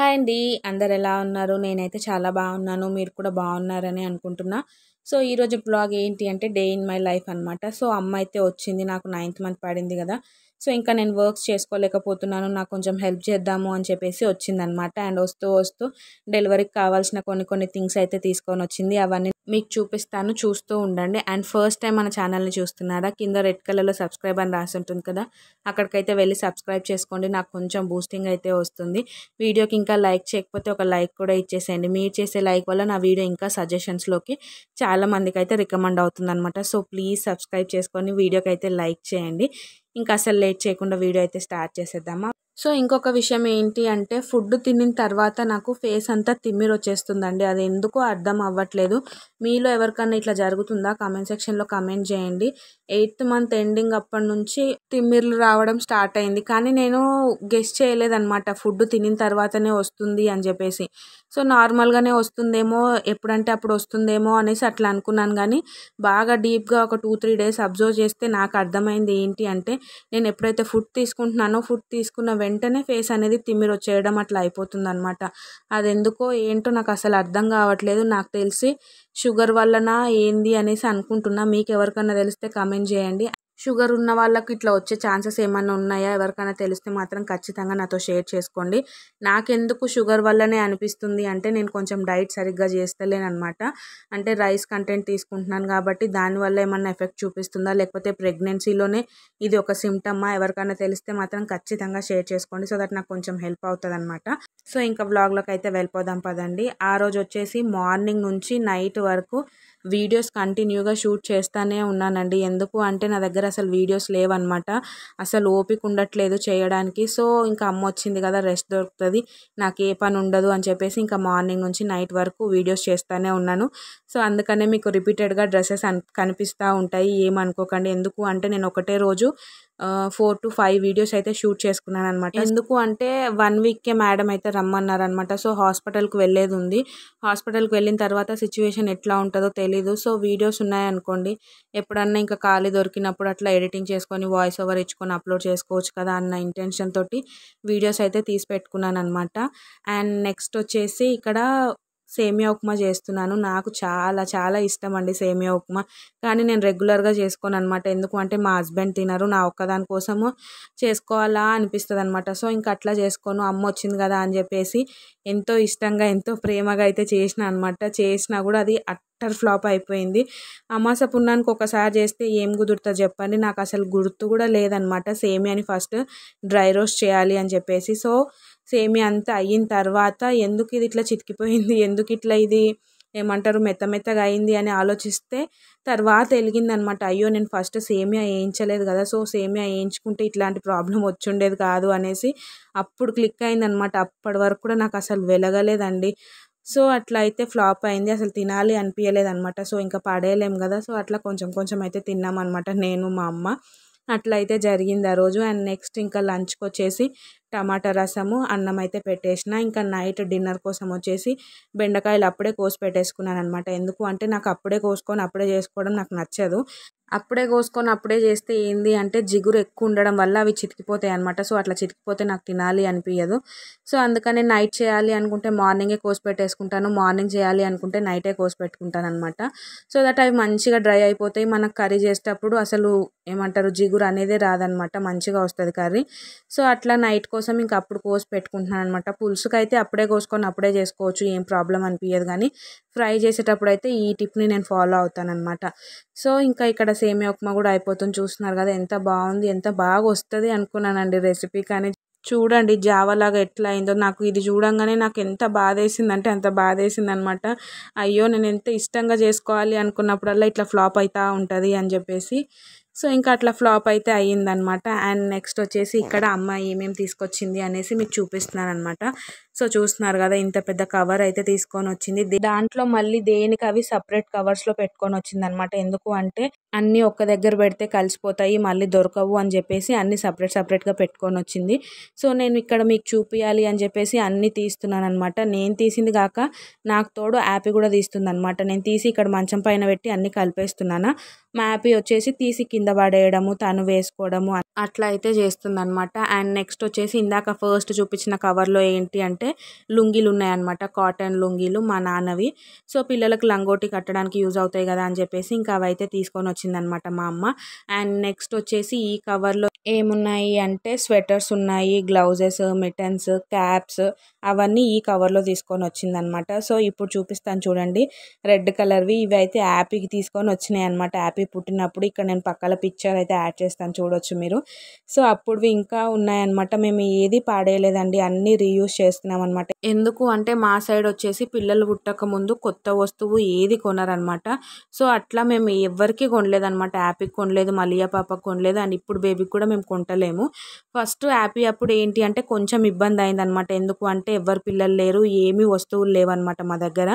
Hi అండి. అందరు ఎలా ఉన్నారు? నేనైతే చాలా బాగున్నాను. మీరు కూడా బాగున్నారని అనుకుంటున్నా. సో, ఈరోజు బ్లాగ్ ఏంటి అంటే డే ఇన్ మై లైఫ్ అనమాట. సో, అమ్మ అయితే వచ్చింది. నాకు 9th మంత్ పడింది కదా! సో, ఇంకా నేను వర్క్స్ చేసుకోలేకపోతున్నాను. నాకు కొంచెం హెల్ప్ చేద్దాము అని చెప్పేసి వచ్చిందనమాట. అండ్ వస్తూ డెలివరీకి కావాల్సిన కొన్ని థింగ్స్ అయితే తీసుకొని వచ్చింది. అవన్నీ మీకు చూపిస్తాను. చూస్తూ ఉండండి. అండ్ ఫస్ట్ టైం మన ఛానల్ని చూస్తున్నారా? కింద రెడ్ కలర్లో సబ్స్క్రైబ్ అని రాసి ఉంటుంది కదా! అక్కడికైతే వెళ్ళి సబ్స్క్రైబ్ చేసుకోండి. నాకు కొంచెం బూస్టింగ్ అయితే వస్తుంది. వీడియోకి ఇంకా లైక్ చేయకపోతే ఒక లైక్ కూడా ఇచ్చేసేయండి. మీరు చేసే లైక్ వల్ల నా వీడియో ఇంకా సజెషన్స్లోకి చాలా మందికి అయితే రికమెండ్ అవుతుంది అనమాట. సో ప్లీజ్ సబ్స్క్రైబ్ చేసుకొని వీడియోకి అయితే లైక్ చేయండి. ఇంకా అసలు లేట్ చేయకుండా వీడియో అయితే స్టార్ట్ చేసేద్దామా. సో ఇంకొక విషయం ఏంటి అంటే ఫుడ్ తినిన తర్వాత నాకు ఫేస్ అంతా తిమ్మిరి వచ్చేస్తుందండి. అది ఎందుకో అర్థం అవ్వట్లేదు. మీలో ఎవరికన్నా ఇట్లా జరుగుతుందా? కామెంట్ సెక్షన్లో కామెంట్ చేయండి. 8th మంత్ ఎండింగ్ అప్పటి నుంచి తిమ్మిర్లు రావడం స్టార్ట్ అయింది. కానీ నేను గెస్ చేయలేదన్నమాట ఫుడ్ తినిన తర్వాతనే వస్తుంది అని చెప్పేసి. సో నార్మల్గానే వస్తుందేమో, ఎప్పుడంటే అప్పుడు వస్తుందేమో అనేసి అట్లా అనుకున్నాను. కానీ బాగా డీప్గా ఒక 2-3 డేస్ అబ్జర్వ్ చేస్తే నాకు అర్థమైంది ఏంటి అంటే నేను ఎప్పుడైతే ఫుడ్ తీసుకుంటున్నానో ఫుడ్ తీసుకున్న వెంటనే ఫేస్ అనేది తిమ్మిరి వచ్చేయడం అట్లా అయిపోతుంది అనమాట. అది ఎందుకో ఏంటో నాకు అసలు అర్థం కావట్లేదు. నాకు తెలిసి షుగర్ వల్లనా ఏంది అనేసి అనుకుంటున్నా. మీకు ఎవరికన్నా తెలిస్తే కామెంట్ చేయండి. షుగర్ ఉన్న వాళ్ళకి ఇట్లా వచ్చే ఛాన్సెస్ ఏమన్నా ఉన్నాయా? ఎవరికైనా తెలిస్తే మాత్రం ఖచ్చితంగా నాతో షేర్ చేసుకోండి. నాకెందుకు షుగర్ వల్లనే అనిపిస్తుంది అంటే నేను కొంచెం డైట్ సరిగ్గా చేస్తలేనమాట. అంటే రైస్ కంటెంట్ తీసుకుంటున్నాను కాబట్టి దానివల్ల ఏమన్నా ఎఫెక్ట్ చూపిస్తుందా, లేకపోతే ప్రెగ్నెన్సీలోనే ఇది ఒక సిమ్టమా? ఎవరికైనా తెలిస్తే మాత్రం ఖచ్చితంగా షేర్ చేసుకోండి. సో దట్ నాకు కొంచెం హెల్ప్ అవుతుంది అనమాట. సో ఇంకా వ్లాగ్లోకి అయితే వెళ్ళిపోదాం పదండి. ఆ రోజు వచ్చేసి మార్నింగ్ నుంచి నైట్ వరకు వీడియోస్ కంటిన్యూగా షూట్ చేస్తూనే ఉన్నానండి. ఎందుకు అంటే నా దగ్గర అసలు వీడియోస్ లేవన్నమాట. అసలు ఓపిక ఉండట్లేదు చేయడానికి. సో ఇంకా అమ్మ వచ్చింది కదా, రెస్ట్ దొరుకుతుంది, నాకు ఏ పని ఉండదు అని చెప్పేసి ఇంకా మార్నింగ్ నుంచి నైట్ వరకు వీడియోస్ చేస్తూనే ఉన్నాను. సో అందుకనే మీకు రిపీటెడ్గా డ్రెస్సెస్ కనిపిస్తూ ఉంటాయి. ఏమనుకోకండి. ఎందుకు అంటే నేను ఒకటే రోజు 4 to 5 వీడియోస్ అయితే షూట్ చేసుకున్నాను అనమాట. ఎందుకు అంటే 1 వీక్కే మేడం అయితే రమ్మన్నారనమాట. సో హాస్పిటల్కి వెళ్ళేది ఉంది. హాస్పిటల్కి వెళ్ళిన తర్వాత సిచ్యువేషన్ ఎట్లా ఉంటుందో తెలీదు. సో వీడియోస్ ఉన్నాయనుకోండి, ఎప్పుడన్నా ఇంకా ఖాళీ దొరికినప్పుడు అట్లా ఎడిటింగ్ చేసుకొని వాయిస్ ఓవర్ ఇచ్చుకొని అప్లోడ్ చేసుకోవచ్చు కదా అన్న ఇంటెన్షన్ తోటి వీడియోస్ అయితే తీసి పెట్టుకున్నాను అనమాట. అండ్ నెక్స్ట్ వచ్చేసి ఇక్కడ సేమియా ఉప్మా చేస్తున్నాను. నాకు చాలా ఇష్టం అండి సేమియా ఉప్మా. కానీ నేను రెగ్యులర్గా చేసుకోను అనమాట. ఎందుకు అంటే మా హస్బెండ్ తినరు. నా ఒక్కదాని కోసము చేసుకోవాలా అనిపిస్తుంది అనమాట. సో ఇంకా అట్లా చేసుకోను. అమ్మ వచ్చింది కదా అని చెప్పేసి ఎంతో ఇష్టంగా ఎంతో ప్రేమగా అయితే చేసిన అనమాట. చేసినా కూడా అది అట్టర్ ఫ్లాప్ అయిపోయింది. అమాస పున్నానికి ఒకసారి చేస్తే ఏం కుదురుతుంది చెప్పండి. నాకు అసలు గుర్తు కూడా లేదనమాట సేమియాని ఫస్ట్ డ్రై రోస్ట్ చేయాలి అని చెప్పేసి. సో సేమియా అంతా అయిన తర్వాత ఎందుకు ఇది ఇట్లా చితికిపోయింది, ఎందుకు ఇట్లా ఇది ఏమంటారు మెత్తగా అయింది అని ఆలోచిస్తే తర్వాత వెలిగిందనమాట. అయ్యో నేను ఫస్ట్ సేమియా వేయించలేదు కదా, సో సేమియా వేయించుకుంటే ఇట్లాంటి ప్రాబ్లం వచ్చుండేది కాదు అనేసి అప్పుడు క్లిక్ అయిందనమాట. అప్పటి వరకు కూడా నాకు అసలు వెలగలేదండి. సో అట్లా అయితే ఫ్లాప్ అయింది. అసలు తినాలి అనిపించలేదనమాట. సో ఇంకా పడేయలేం కదా, సో అట్లా కొంచెం అయితే తిన్నామన్నమాట నేను మా అమ్మ. అట్లా అయితే జరిగింది ఆ రోజు. అండ్ నెక్స్ట్ ఇంకా లంచ్కి వచ్చేసి టమాటా రసము, అన్నం అయితే పెట్టేసిన. ఇంకా నైట్ డిన్నర్ కోసం వచ్చేసి బెండకాయలు అప్పుడే కోసి పెట్టేసుకున్నాను అనమాట. ఎందుకు అంటే నాకు అప్పుడే కోసుకొని అప్పుడే చేసుకోవడం నాకు నచ్చదు. అప్పుడే కోసుకొని అప్పుడే చేస్తే ఏంది అంటే జిగురు ఎక్కువ ఉండడం వల్ల అవి చితికిపోతాయి అనమాట. సో అట్లా చితికిపోతే నాకు తినాలి అనిపించదు. సో అందుకని నైట్ చేయాలి అనుకుంటే మార్నింగే కోసి పెట్టేసుకుంటాను, మార్నింగ్ చేయాలి అనుకుంటే నైటే కోసి పెట్టుకుంటాను అనమాట. సో దట్ అవి మంచిగా డ్రై అయిపోతాయి. మనకు కర్రీ చేసేటప్పుడు అసలు ఏమంటారు జిగురు అనేదే రాదనమాట, మంచిగా వస్తుంది కర్రీ. సో అట్లా నైట్ కోసం ఇంకా అప్పుడు కోసి పెట్టుకుంటున్నాను అనమాట. పులుసుకి అయితే అప్పుడే కోసుకొని అప్పుడే చేసుకోవచ్చు, ఏం ప్రాబ్లం అనిపించదు. కానీ ఫ్రై చేసేటప్పుడు అయితే ఈ టిప్ని నేను ఫాలో అవుతాను అనమాట. సో ఇంకా ఇక్కడ సేమియా ఉప్మా కూడా అయిపోతుంది. చూస్తున్నారు కదా ఎంత బాగుంది, ఎంత బాగా వస్తుంది అనుకున్నానండి రెసిపీ. కానీ చూడండి జావలాగా ఎట్లా అయిందో. నాకు ఇది చూడంగానే నాకు ఎంత బాధ వేసిందంటే అంత బాధ వేసింది అనమాట. అయ్యో నేను ఎంత ఇష్టంగా చేసుకోవాలి అనుకున్నప్పుడల్లా ఇట్లా ఫ్లాప్ అవుతూ ఉంటుంది అని చెప్పేసి. సో ఇంకా అట్లా ఫ్లాప్ అయితే అయ్యిందనమాట. అండ్ నెక్స్ట్ వచ్చేసి ఇక్కడ అమ్మ ఏమేమి తీసుకొచ్చింది అనేసి మీకు చూపిస్తున్నాను అనమాట. సో చూస్తున్నారు కదా ఇంత పెద్ద కవర్ అయితే తీసుకొని వచ్చింది. దాంట్లో మళ్ళీ దేనికి అవి సపరేట్ కవర్స్లో పెట్టుకొని వచ్చింది అనమాట. ఎందుకు అంటే అన్నీ ఒక్క దగ్గర పెడితే కలిసిపోతాయి, మళ్ళీ దొరకవు అని చెప్పేసి అన్నీ సపరేట్గా పెట్టుకొని వచ్చింది. సో నేను ఇక్కడ మీకు చూపించాలి అని చెప్పేసి అన్నీ తీస్తున్నాను అనమాట. నేను తీసింది కాక నాకు తోడు యాపీ కూడా తీస్తుంది అనమాట. నేను తీసి ఇక్కడ మంచం పైన పెట్టి అన్నీ కలిపేస్తున్నాను. మా యాపీ వచ్చేసి తీసి కింద పడేయడము, తను వేసుకోవడము అట్లా అయితే చేస్తుంది అనమాట. అండ్ నెక్స్ట్ వచ్చేసి ఇందాక ఫస్ట్ చూపించిన కవర్లో ఏంటి అంటే అయితే లుంగీలు ఉన్నాయన్నమాట, కాటన్ లుంగీలు మా నాన్నవి. సో పిల్లలకు లంగోటి కట్టడానికి యూజ్ అవుతాయి కదా అని చెప్పేసి ఇంకా అవైతే తీసుకొని వచ్చిందనమాట మా అమ్మ. అండ్ నెక్స్ట్ వచ్చేసి ఈ కవర్లో ఏమున్నాయి అంటే స్వెటర్స్ ఉన్నాయి, గ్లౌజెస్, మిటన్స్, క్యాప్స్ అవన్నీ ఈ కవర్లో తీసుకొని వచ్చిందనమాట. సో ఇప్పుడు చూపిస్తాను చూడండి, రెడ్ కలర్వి. ఇవి అయితే యాపీకి తీసుకొని వచ్చినాయి అనమాట. యాపీ పుట్టినప్పుడు ఇక్కడ నేను పక్కన పిక్చర్ అయితే యాడ్ చేస్తాను, చూడొచ్చు మీరు. సో అప్పుడువి ఇంకా ఉన్నాయన్నమాట. మేము ఏది పాడేయలేదండి, అన్నీ రీయూజ్ చేస్తున్నాం అనమాట. ఎందుకు అంటే మా సైడ్ వచ్చేసి పిల్లలు పుట్టక ముందు కొత్త వస్తువు ఏది కొనరనమాట. సో అట్లా మేము ఎవరికి కొనలేదనమాట. యాపీకి కొనలేదు, మలియా పాపకు కొనలేదు, అండ్ ఇప్పుడు బేబీకి కూడా మేము కొంటలేము. ఫస్ట్ యాపీ అప్పుడు ఏంటి అంటే కొంచెం ఇబ్బంది అయిందనమాట. ఎందుకు అంటే ఎవరు పిల్లలు లేరు, ఏమీ వస్తువులు లేవన్నమాట మా దగ్గర.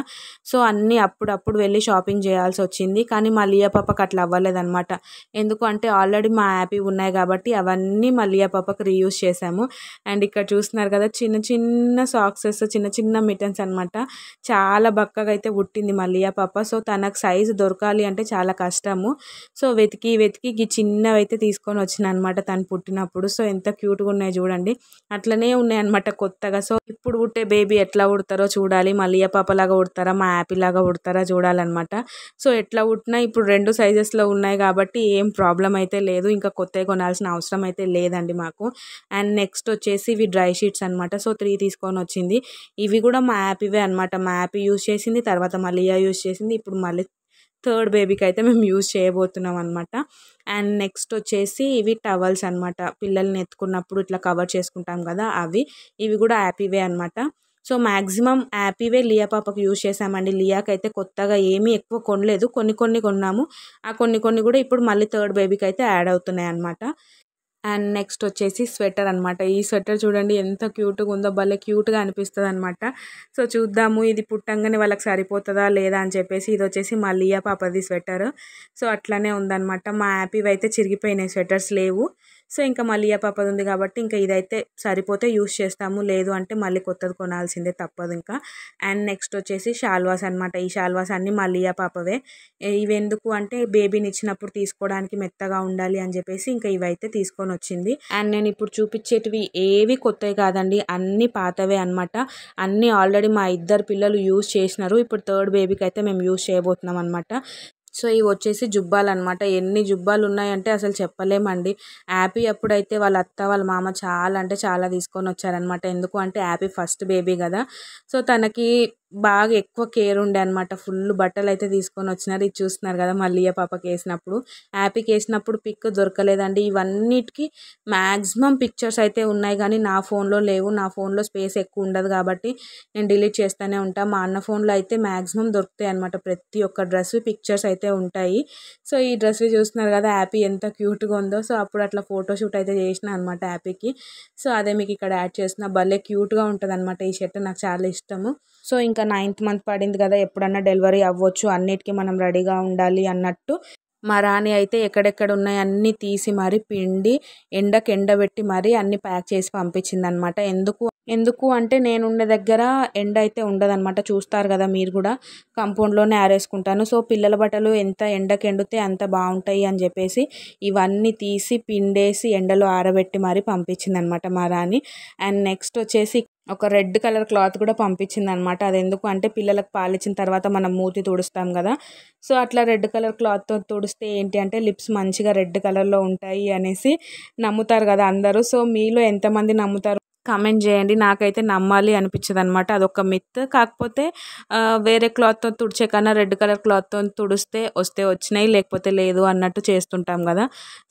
సో అన్నీ అప్పుడప్పుడు వెళ్ళి షాపింగ్ చేయాల్సి వచ్చింది. కానీ మా లియా పాపకు అట్లా అవ్వలేదన్నమాట. ఎందుకు అంటే ఆల్రెడీ మా యాపీ ఉన్నాయి కాబట్టి అవన్నీ మా లియా పాపకు రీయూజ్ చేసాము. అండ్ ఇక్కడ చూస్తున్నారు కదా చిన్న చిన్న సాక్సెస్, చిన్న చిన్న మిటన్స్ అనమాట. చాలా బక్కగా అయితే పుట్టింది మా లియా పాప. సో తనకు సైజు దొరకాలి అంటే చాలా కష్టము. సో వెతికి వెతికి ఈ చిన్నవి అయితే తీసుకొని వచ్చిన అనమాట తను పుట్టినప్పుడు. సో ఎంత క్యూట్గా ఉన్నాయి చూడండి, అట్లనే ఉన్నాయి అనమాట కొత్తగా. సో ఇప్పుడు పుట్టే బేబీ ఎట్లా పుడతారో చూడాలి, మా లియా పాప లాగా పుడతారా, మా యాపీ లాగా పుడతారా చూడాలన్నమాట. సో ఎట్లా పుట్టినా ఇప్పుడు 2 సైజెస్లో ఉన్నాయి కాబట్టి ఏం ప్రాబ్లం అయితే లేదు, ఇంకా కొత్తవి కొనాల్సిన అవసరం అయితే లేదండి మాకు. అండ్ నెక్స్ట్ వచ్చేసి ఇవి డ్రై షీట్స్ అనమాట. సో 3 తీసుకొని వచ్చింది. ఇవి కూడా మా యాపీవే అనమాట. మా యాపీ యూజ్ చేసింది, తర్వాత మా లియా యూజ్ చేసింది, ఇప్పుడు మళ్ళీ థర్డ్ బేబీకి అయితే మేము యూజ్ చేయబోతున్నాం అనమాట. అండ్ నెక్స్ట్ వచ్చేసి ఇవి టవల్స్ అనమాట. పిల్లల్ని ఎత్తుకున్నప్పుడు ఇట్లా కవర్ చేసుకుంటాం కదా అవి. ఇవి కూడా యాపీవే అనమాట. సో మ్యాక్సిమం యాపీవే లియా పాపకు యూజ్ చేసామండి. లియాకి అయితే కొత్తగా ఏమీ ఎక్కువ కొనలేదు, కొన్ని కొన్ని కొన్నాము. ఆ కొన్ని కొన్ని కూడా ఇప్పుడు మళ్ళీ థర్డ్ బేబీకి అయితే యాడ్ అవుతున్నాయి అనమాట. అండ్ నెక్స్ట్ వచ్చేసి స్వెటర్ అనమాట. ఈ స్వెటర్ చూడండి ఎంత క్యూట్గా ఉందో, భలే క్యూట్గా అనిపిస్తుంది అనమాట. సో చూద్దాము ఇది పుట్టంగానే వాళ్ళకి సరిపోతుందా లేదా అని చెప్పేసి. ఇది వచ్చేసి మా లియా పాపది స్వెటర్. సో అట్లానే ఉందన్నమాట. మా యాపీవి అయితే చిరిగిపోయినాయి, స్వెటర్స్ లేవు. సో ఇంకా మా లియా పాపది ఉంది కాబట్టి ఇంకా ఇదైతే సరిపోతే యూస్ చేస్తాము, లేదు అంటే మళ్ళీ కొత్తది కొనాల్సిందే, తప్పదు ఇంకా. అండ్ నెక్స్ట్ వచ్చేసి షాల్వాస్ అనమాట. ఈ షాల్వాస్ అన్నీ మా లియా పాపవే. ఇవి ఎందుకు అంటే బేబీని ఇచ్చినప్పుడు తీసుకోవడానికి మెత్తగా ఉండాలి అని చెప్పేసి ఇంకా ఇవైతే తీసుకొని వచ్చింది. అండ్ నేను ఇప్పుడు చూపించేటివి ఏవి కొత్తవి కాదండి, అన్ని పాతవే అనమాట. అన్నీ ఆల్రెడీ మా 2 పిల్లలు యూజ్ చేసినారు. ఇప్పుడు థర్డ్ బేబీకి అయితే మేము యూజ్ చేయబోతున్నాం అనమాట. సో ఇవి వచ్చేసి జుబ్బాలు అనమాట. ఎన్ని జుబ్బాలు ఉన్నాయంటే అసలు చెప్పలేమండి. యాపీ అప్పుడైతే వాళ్ళ అత్త వాళ్ళ మామ చాలా అంటే చాలా తీసుకొని వచ్చారనమాట. ఎందుకు అంటే యాపీ ఫస్ట్ బేబీ కదా. సో తనకి బాగా ఎక్కువ కేర్ ఉండే అనమాట. ఫుల్ బట్టలు అయితే తీసుకొని వచ్చినారు. ఇది చూస్తున్నారు కదా మా లియా పాపకి వేసినప్పుడు. యాపీకి వేసినప్పుడు పిక్ దొరకలేదండి. ఇవన్నిటికీ మ్యాక్సిమం పిక్చర్స్ అయితే ఉన్నాయి కానీ నా ఫోన్లో లేవు. నా ఫోన్లో స్పేస్ ఎక్కువ ఉండదు కాబట్టి నేను డిలీట్ చేస్తూనే ఉంటాను. మా అన్న ఫోన్లో అయితే మ్యాక్సిమం దొరుకుతాయి అనమాట. ప్రతి ఒక్క డ్రెస్ పిక్చర్స్ అయితే ఉంటాయి. సో ఈ డ్రెస్ చూస్తున్నారు కదా యాపీ ఎంత క్యూట్గా ఉందో. సో అప్పుడు అట్లా ఫోటోషూట్ అయితే చేసిన అనమాట యాపీకి. సో అదే మీకు ఇక్కడ యాడ్ చేసిన. భలే క్యూట్గా ఉంటుంది అనమాట. ఈ షర్ట్ నాకు చాలా ఇష్టము. సో ఇంకా 9th మంత్ పడింది కదా, ఎప్పుడన్నా డెలివరీ అవ్వచ్చు, అన్నిటికీ మనం రెడీగా ఉండాలి అన్నట్టు మా రాణి అయితే ఎక్కడెక్కడ ఉన్నాయి అన్నీ తీసి మరి పిండి ఎండబెట్టి మరి అన్ని ప్యాక్ చేసి పంపించింది అనమాట. ఎందుకు అంటే నేను ఉండే దగ్గర ఎండ అయితే ఉండదన్నమాట. చూస్తారు కదా మీరు కూడా, కంపౌండ్లోనే ఆరేసుకుంటాను. సో పిల్లల బట్టలు ఎంత ఎండకు ఎండితే అంత బాగుంటాయి అని చెప్పేసి ఇవన్నీ తీసి పిండేసి ఎండలో ఆరబెట్టి మరి పంపించింది అనమాట మా రాణి. అండ్ నెక్స్ట్ వచ్చేసి ఒక రెడ్ కలర్ క్లాత్ కూడా పంపించింది అనమాట. అది ఎందుకు అంటే పిల్లలకు పాలిచ్చిన తర్వాత మనం మూతి తుడుస్తాం కదా. సో అట్లా రెడ్ కలర్ క్లాత్తో తుడిస్తే ఏంటి అంటే లిప్స్ మంచిగా రెడ్ కలర్లో ఉంటాయి అనేసి నమ్ముతారు కదా అందరూ. సో మీలో ఎంతమంది నమ్ముతారు కామెంట్ చేయండి. నాకైతే నమ్మాలి అనిపించదు అనమాట. అదొక మిత్. కాకపోతే వేరే క్లాత్తో తుడిచే కన్నా రెడ్ కలర్ క్లాత్తో తుడిస్తే వస్తే వచ్చినాయి, లేకపోతే లేదు అన్నట్టు చేస్తుంటాం కదా.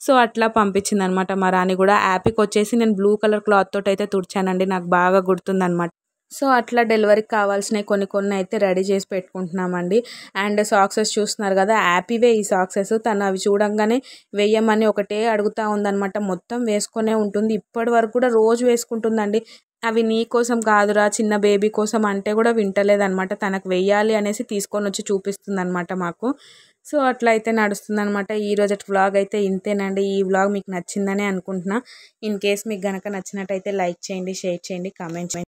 సో అట్లా పంపించింది అనమాట మా రాణి కూడా. యాపీకి వచ్చేసి నేను బ్లూ కలర్ క్లాత్ తోటి అయితే తుడిచానండి, నాకు బాగా గుర్తుందనమాట. సో అట్లా డెలివరీకి కావాల్సినవి కొన్ని అయితే రెడీ చేసి పెట్టుకుంటున్నామండి. అండ్ సాక్సెస్ చూస్తున్నారు కదా, యాపీవే ఈ సాక్సెస్. తను అవి చూడంగానే వేయమని ఒకటే అడుగుతూ ఉందనమాట. మొత్తం వేసుకొనే ఉంటుంది, ఇప్పటి వరకు కూడా రోజు వేసుకుంటుందండి. అవి నీ కోసం కాదురా, చిన్న బేబీ కోసం అంటే కూడా వింటలేదనమాట. తనకు వెయ్యాలి అనేసి తీసుకొని వచ్చి చూపిస్తుంది అనమాట మాకు. సో అట్లా అయితే నడుస్తుందనమాట. ఈరోజు వ్లాగ్ అయితే ఇంతేనండి. ఈ వ్లాగ్ మీకు నచ్చిందనే అనుకుంటున్నా. ఇన్ కేస్ మీకు కనుక నచ్చినట్టయితే లైక్ చేయండి, షేర్ చేయండి, కామెంట్ చేయండి.